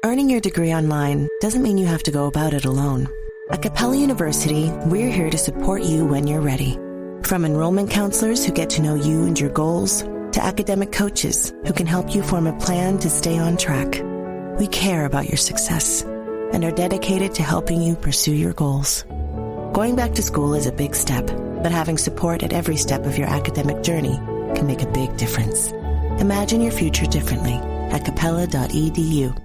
Earning your degree online doesn't mean you have to go about it alone. At Capella University, we're here to support you when you're ready. From enrollment counselors who get to know you and your goals, to academic coaches who can help you form a plan to stay on track. We care about your success and are dedicated to helping you pursue your goals. Going back to school is a big step, but having support at every step of your academic journey can make a big difference. Imagine your future differently at capella.edu.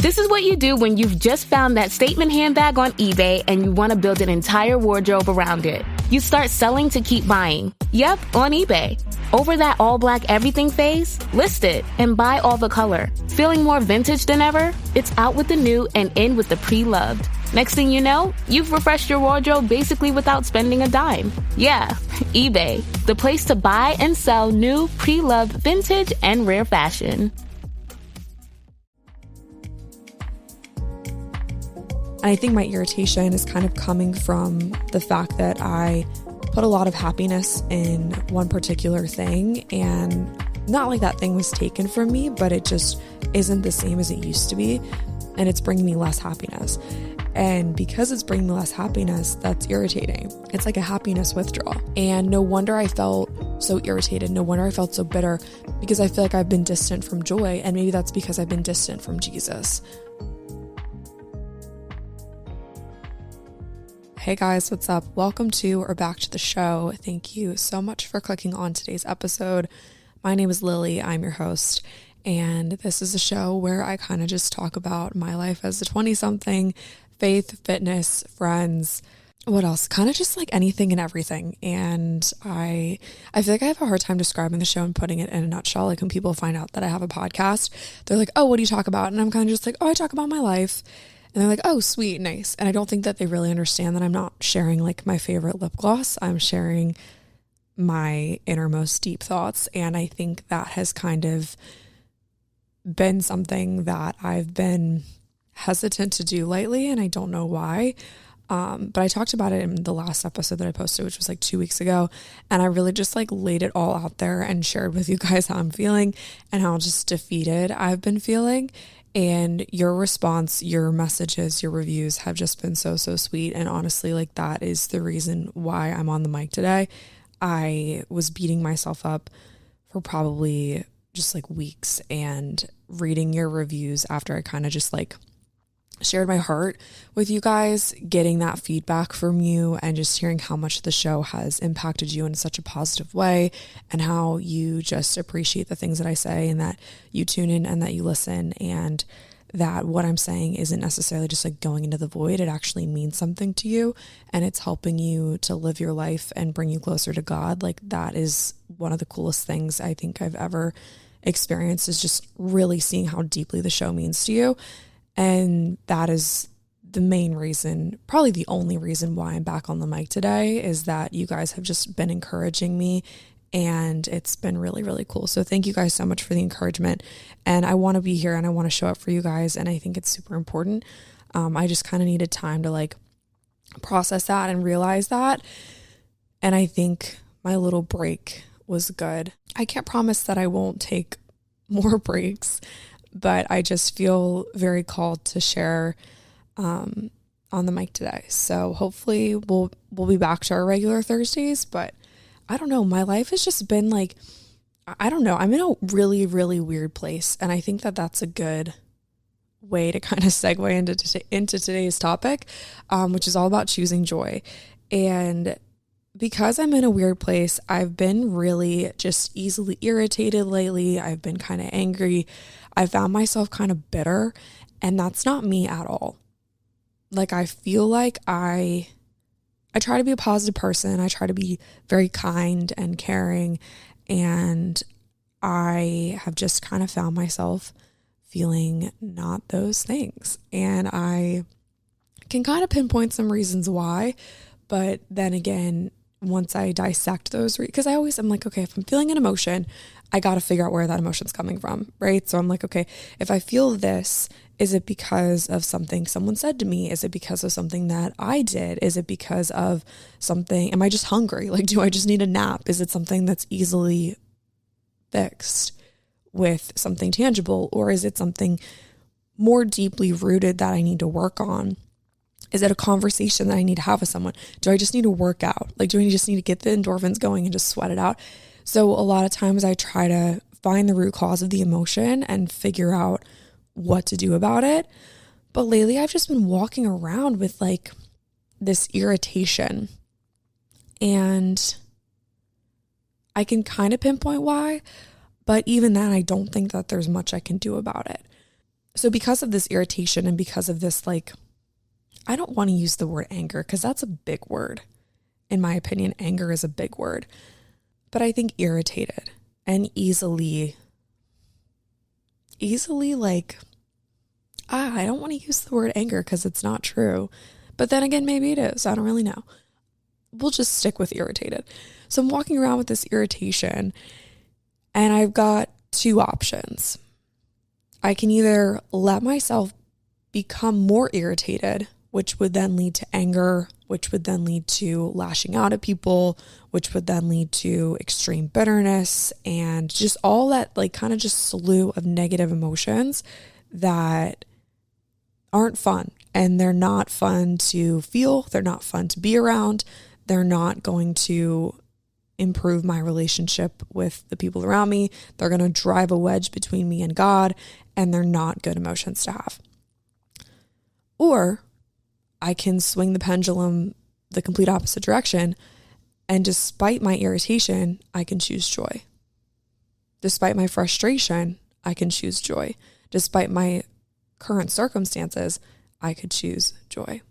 This is what you do when you've just found that statement handbag on eBay and you want to build an entire wardrobe around it. You start selling to keep buying. Yep, on eBay. Over that all-black everything phase? List it and buy all the color. Feeling more vintage than ever? It's out with the new and in with the pre-loved. Next thing you know, you've refreshed your wardrobe basically without spending a dime. Yeah, eBay, the place to buy and sell new, pre-loved, vintage, and rare fashion. And I think my irritation is kind of coming from the fact that I put a lot of happiness in one particular thing, and not like that thing was taken from me, but it just isn't the same as it used to be, and it's bringing me less happiness. And because it's bringing me less happiness, that's irritating. It's like a happiness withdrawal. And no wonder I felt so irritated. No wonder I felt so bitter, because I feel like I've been distant from joy, and maybe that's because I've been distant from Jesus. Hey guys, what's up? Welcome to or back to the show. Thank you so much for clicking on today's episode. My name is Lily. I'm your host, and this is a show where I kind of just talk about my life as a 20-something, faith, fitness, friends, what else? Kind of just like anything and everything. And I feel like I have a hard time describing the show and putting it in a nutshell. Like when people find out that I have a podcast, they're like, oh, what do you talk about? And I'm kind of just like, oh, I talk about my life. And they're like, oh, sweet, nice. And I don't think that they really understand that I'm not sharing like my favorite lip gloss. I'm sharing my innermost deep thoughts. And I think that has kind of been something that I've been hesitant to do lately. And I don't know why. But I talked about it in the last episode that I posted, which was like 2 weeks ago. And I really just like laid it all out there and shared with you guys how I'm feeling and how just defeated I've been feeling. And your response, your messages, your reviews have just been so sweet. And honestly, like that is the reason why I'm on the mic today. I was beating myself up for probably just like weeks, and reading your reviews after I kind of just like shared my heart with you guys, getting that feedback from you and just hearing how much the show has impacted you in such a positive way, and how you just appreciate the things that I say, and that you tune in and that you listen, and that what I'm saying isn't necessarily just like going into the void. It actually means something to you, and it's helping you to live your life and bring you closer to God. Like that is one of the coolest things I think I've ever experienced, is just really seeing how deeply the show means to you. And that is the main reason, probably the only reason why I'm back on the mic today, is that you guys have just been encouraging me, and it's been really, really cool. So thank you guys so much for the encouragement. And I want to be here and I want to show up for you guys. And I think it's super important. I just kind of needed time to like process that and realize that. And I think my little break was good. I can't promise that I won't take more breaks, but I just feel very called to share on the mic today. So hopefully we'll be back to our regular Thursdays, but I don't know. My life has just been like, I don't know. I'm in a really, really weird place. And I think that that's a good way to kind of segue into today's topic, which is all about choosing joy. And because I'm in a weird place, I've been really just easily irritated lately. I've been kind of angry. I found myself kind of bitter, and that's not me at all. Like, I feel like I try to be a positive person. I try to be very kind and caring, and I have just kind of found myself feeling not those things. And I can kind of pinpoint some reasons why, but then again, once I dissect those, because I'm like, okay, if I'm feeling an emotion, I got to figure out where that emotion's coming from, right? So I'm like, okay, if I feel this, is it because of something someone said to me? Is it because of something that I did? Is it because of something, am I just hungry? Like, do I just need a nap? Is it something that's easily fixed with something tangible? Or is it something more deeply rooted that I need to work on? Is it a conversation that I need to have with someone? Do I just need to work out? Like, do I just need to get the endorphins going and just sweat it out? So a lot of times I try to find the root cause of the emotion and figure out what to do about it. But lately I've just been walking around with like this irritation, and I can kind of pinpoint why, but even then I don't think that there's much I can do about it. So because of this irritation and because of this, like, I don't want to use the word anger because that's a big word. In my opinion, anger is a big word. But I think irritated and easily like, I don't want to use the word anger because it's not true. But then again, maybe it is. I don't really know. We'll just stick with irritated. So I'm walking around with this irritation, and I've got two options. I can either let myself become more irritated, which would then lead to anger, which would then lead to lashing out at people, which would then lead to extreme bitterness and just all that, like, kind of just slew of negative emotions that aren't fun. And they're not fun to feel. They're not fun to be around. They're not going to improve my relationship with the people around me. They're going to drive a wedge between me and God, and they're not good emotions to have. Or I can swing the pendulum the complete opposite direction, and despite my irritation, I can choose joy. Despite my frustration, I can choose joy. Despite my current circumstances, I could choose joy.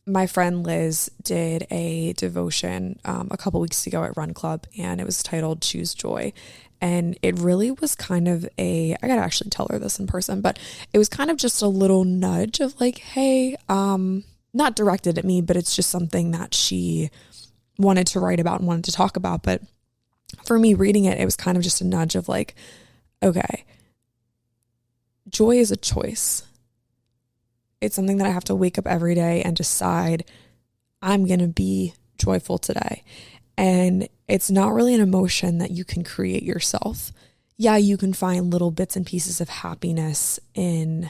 My friend Liz did a devotion a couple weeks ago at Run Club, and it was titled Choose Joy. And it really was kind of I gotta actually tell her this in person, but it was kind of just a little nudge of like, hey, not directed at me, but it's just something that she wanted to write about and wanted to talk about. But for me reading it, it was kind of just a nudge of like, okay, joy is a choice. It's something that I have to wake up every day and decide I'm going to be joyful today. And it's not really an emotion that you can create yourself. Yeah, you can find little bits and pieces of happiness in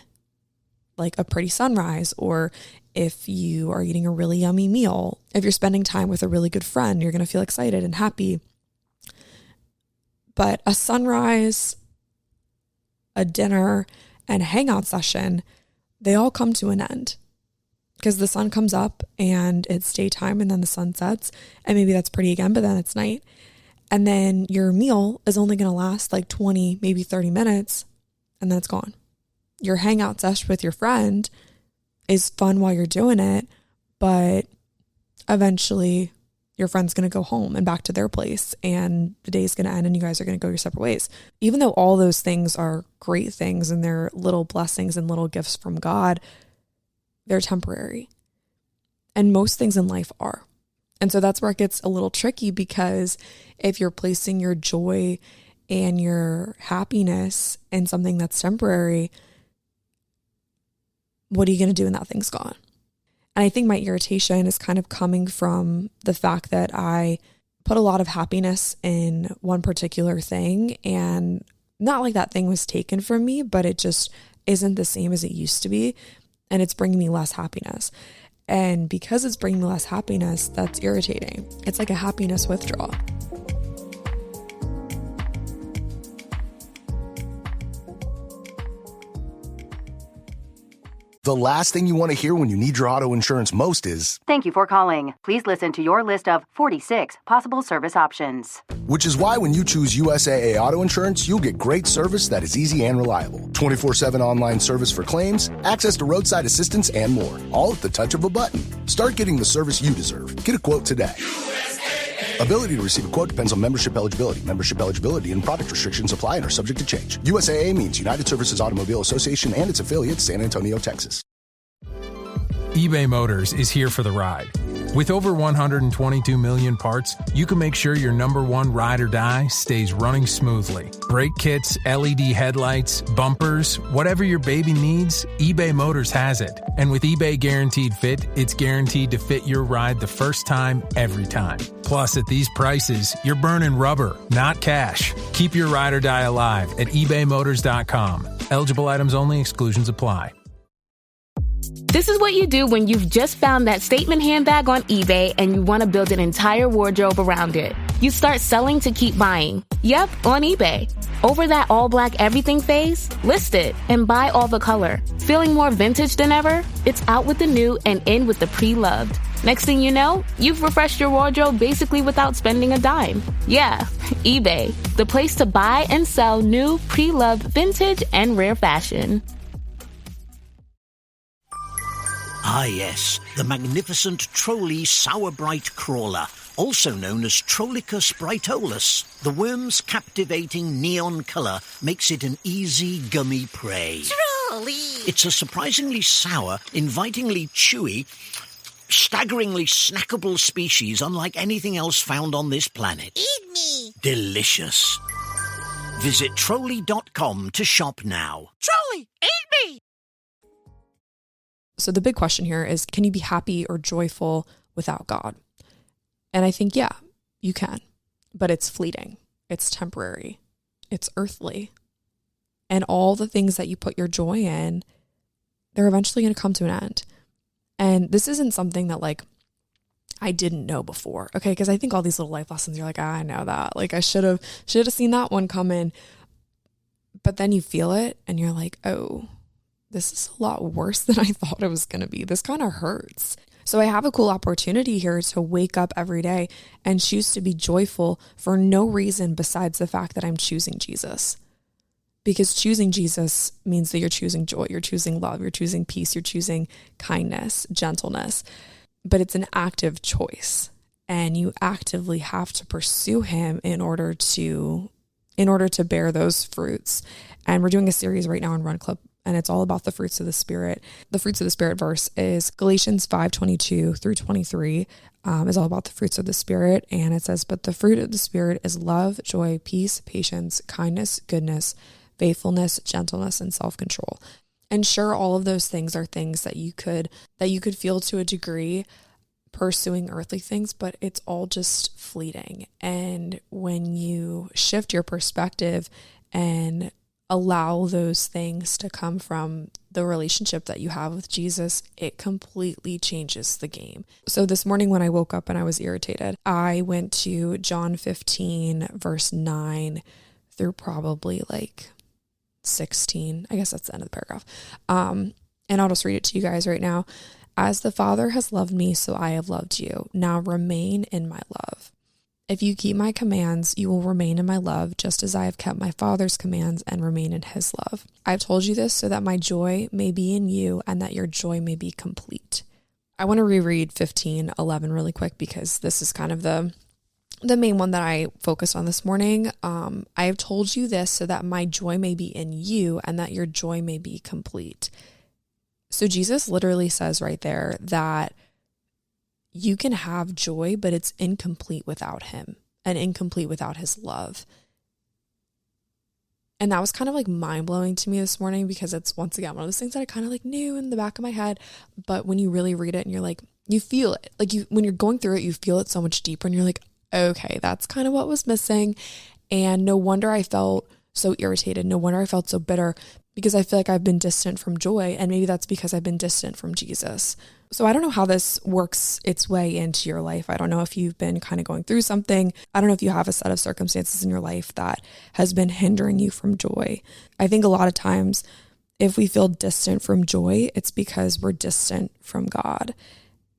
like a pretty sunrise, or if you are eating a really yummy meal, if you're spending time with a really good friend, you're going to feel excited and happy. But a sunrise, a dinner, and a hangout session, they all come to an end because the sun comes up and it's daytime, and then the sun sets, and maybe that's pretty again, but then it's night. And then your meal is only going to last like 20, maybe 30 minutes, and then it's gone. Your hangout session with your friend is fun while you're doing it, but eventually your friend's going to go home and back to their place, and the day's going to end and you guys are going to go your separate ways. Even though all those things are great things and they're little blessings and little gifts from God, they're temporary. And most things in life are. And so that's where it gets a little tricky, because if you're placing your joy and your happiness in something that's temporary, what are you going to do when that thing's gone? And I think my irritation is kind of coming from the fact that I put a lot of happiness in one particular thing, and not like that thing was taken from me, but it just isn't the same as it used to be. And it's bringing me less happiness. And because it's bringing me less happiness, that's irritating. It's like a happiness withdrawal. The last thing you want to hear when you need your auto insurance most is, "Thank you for calling. Please listen to your list of 46 possible service options." Which is why when you choose USAA Auto Insurance, you'll get great service that is easy and reliable. 24/7 online service for claims, access to roadside assistance, and more. All at the touch of a button. Start getting the service you deserve. Get a quote today. USAA. Ability to receive a quote depends on membership eligibility. Membership eligibility and product restrictions apply and are subject to change. USAA means United Services Automobile Association and its affiliates, San Antonio, Texas. eBay Motors is here for the ride. With over 122 million parts, you can make sure your number one ride or die stays running smoothly. Brake kits, LED headlights, bumpers, whatever your baby needs, eBay Motors has it. And with eBay Guaranteed Fit, it's guaranteed to fit your ride the first time, every time. Plus, at these prices, you're burning rubber, not cash. Keep your ride or die alive at ebaymotors.com. Eligible items only. Exclusions apply. This is what you do when you've just found that statement handbag on eBay and you want to build an entire wardrobe around it. You start selling to keep buying. Yep, on eBay. Over that all-black everything phase? List it and buy all the color. Feeling more vintage than ever? It's out with the new and in with the pre-loved. Next thing you know, you've refreshed your wardrobe basically without spending a dime. Yeah, eBay, the place to buy and sell new, pre-loved, vintage, and rare fashion. Ah yes, the magnificent Trolley Sour Bright Crawler, also known as Trollicus brightolus. The worm's captivating neon colour makes it an easy gummy prey. Trolley! It's a surprisingly sour, invitingly chewy, staggeringly snackable species unlike anything else found on this planet. Eat me! Delicious. Visit Trolley.com to shop now. Trolley, eat me! So the big question here is, can you be happy or joyful without God? And I think, yeah, you can, but it's fleeting. It's temporary. It's earthly. And all the things that you put your joy in, they're eventually going to come to an end. And this isn't something that like I didn't know before. Okay. Because I think all these little life lessons, you're like, I know that. Like I should have seen that one come in. But then you feel it and you're like, oh, this is a lot worse than I thought it was going to be. This kind of hurts. So I have a cool opportunity here to wake up every day and choose to be joyful for no reason besides the fact that I'm choosing Jesus. Because choosing Jesus means that you're choosing joy, you're choosing love, you're choosing peace, you're choosing kindness, gentleness. But it's an active choice, and you actively have to pursue him in order to bear those fruits. And we're doing a series right now on Run Club, and it's all about the fruits of the Spirit. The fruits of the Spirit verse is Galatians 5:22 through 23, is all about the fruits of the Spirit. And it says, but the fruit of the Spirit is love, joy, peace, patience, kindness, goodness, faithfulness, gentleness, and self-control. And sure, all of those things are things that you could feel to a degree pursuing earthly things, but it's all just fleeting. And when you shift your perspective and allow those things to come from the relationship that you have with Jesus, it completely changes the game. So this morning when I woke up and I was irritated, I went to John 15, verse 9 through probably like 16. I guess that's the end of the paragraph. And I'll just read it to you guys right now. As the Father has loved me, so I have loved you. Now remain in my love. If you keep my commands, you will remain in my love, just as I have kept my Father's commands and remain in his love. I've told you this so that my joy may be in you and that your joy may be complete. I want to reread 15:11 really quick because this is kind of the main one that I focused on this morning. I have told you this so that my joy may be in you and that your joy may be complete. So Jesus literally says right there that you can have joy, but it's incomplete without him and incomplete without his love. And that was kind of like mind blowing to me this morning because it's once again one of those things that I kind of like knew in the back of my head. But when you really read it and you're like, you feel it, like when you're going through it, you feel it so much deeper and you're like, okay, that's kind of what was missing. And no wonder I felt so irritated. No wonder I felt so bitter because I feel like I've been distant from joy. And maybe that's because I've been distant from Jesus. So I don't know how this works its way into your life. I don't know if you've been kind of going through something. I don't know if you have a set of circumstances in your life that has been hindering you from joy. I think a lot of times if we feel distant from joy, it's because we're distant from God.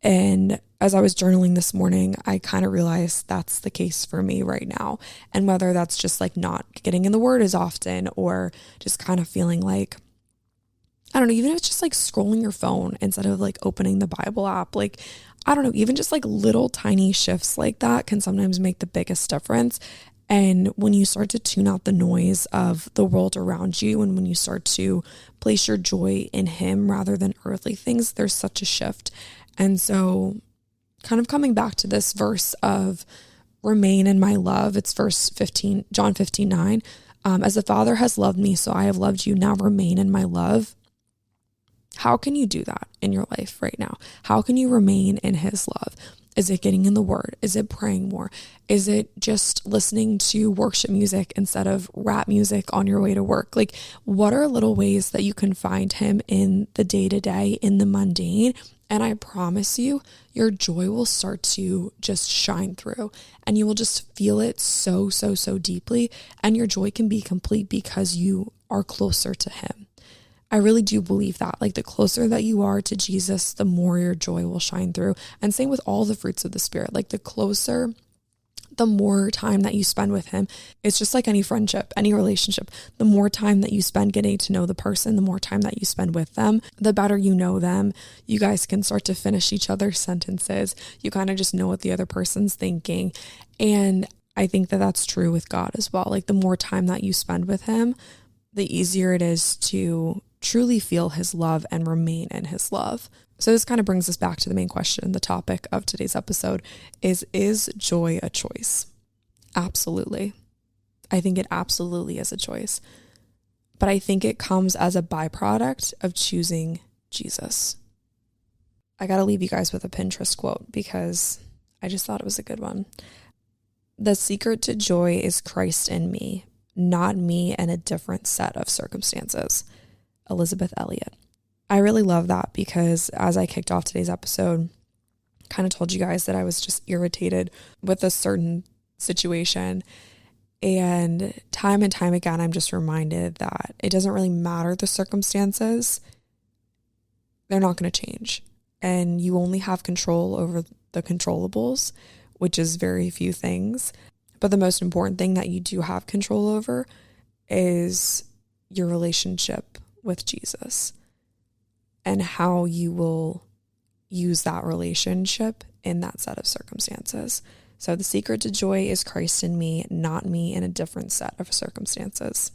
And as I was journaling this morning, I kind of realized that's the case for me right now. And whether that's just like not getting in the word as often or just kind of feeling like, I don't know, even if it's just like scrolling your phone instead of like opening the Bible app, like, I don't know, even just like little tiny shifts like that can sometimes make the biggest difference. And when you start to tune out the noise of the world around you and when you start to place your joy in him rather than earthly things, there's such a shift. And so kind of coming back to this verse of remain in my love, it's verse 15, John 15:9. As the Father has loved me, so I have loved you. Now remain in my love. How can you do that in your life right now? How can you remain in his love? Is it getting in the word? Is it praying more? Is it just listening to worship music instead of rap music on your way to work? Like, what are little ways that you can find him in the day-to-day, in the mundane? And I promise you, your joy will start to just shine through, and you will just feel it so, so, so deeply. And your joy can be complete because you are closer to him. I really do believe that. Like, the closer that you are to Jesus, the more your joy will shine through. And same with all the fruits of the Spirit. Like, the closer, the more time that you spend with him. It's just like any friendship, any relationship. The more time that you spend getting to know the person, the more time that you spend with them, the better you know them. You guys can start to finish each other's sentences. You kind of just know what the other person's thinking. And I think that that's true with God as well. Like, the more time that you spend with him, the easier it is to truly feel his love and remain in his love. So this kind of brings us back to the main question, the topic of today's episode is joy a choice? Absolutely. I think it absolutely is a choice. But I think it comes as a byproduct of choosing Jesus. I got to leave you guys with a Pinterest quote because I just thought it was a good one. The secret to joy is Christ in me, not me and a different set of circumstances. Elizabeth Elliot. I really love that because as I kicked off today's episode, kind of told you guys that I was just irritated with a certain situation. And time again, I'm just reminded that it doesn't really matter the circumstances. They're not going to change. And you only have control over the controllables, which is very few things. But the most important thing that you do have control over is your relationship with Jesus and how you will use that relationship in that set of circumstances. So the secret to joy is Christ in me, not me in a different set of circumstances.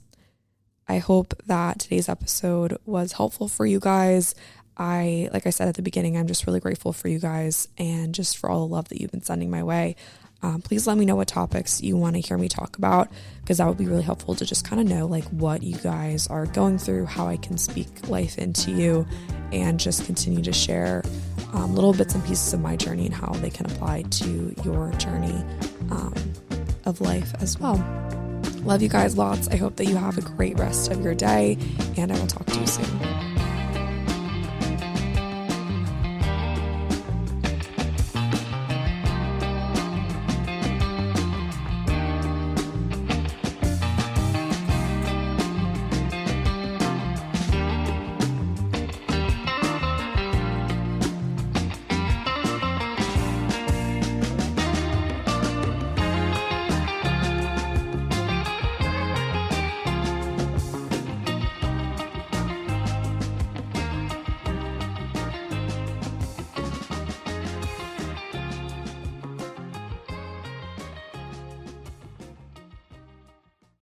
I hope that today's episode was helpful for you guys. Like I said at the beginning, I'm just really grateful for you guys and just for all the love that you've been sending my way. Please let me know what topics you want to hear me talk about, because that would be really helpful to just kind of know like what you guys are going through, how I can speak life into you, and just continue to share little bits and pieces of my journey and how they can apply to your journey of life as well. Love you guys lots. I hope that you have a great rest of your day, and I will talk to you soon.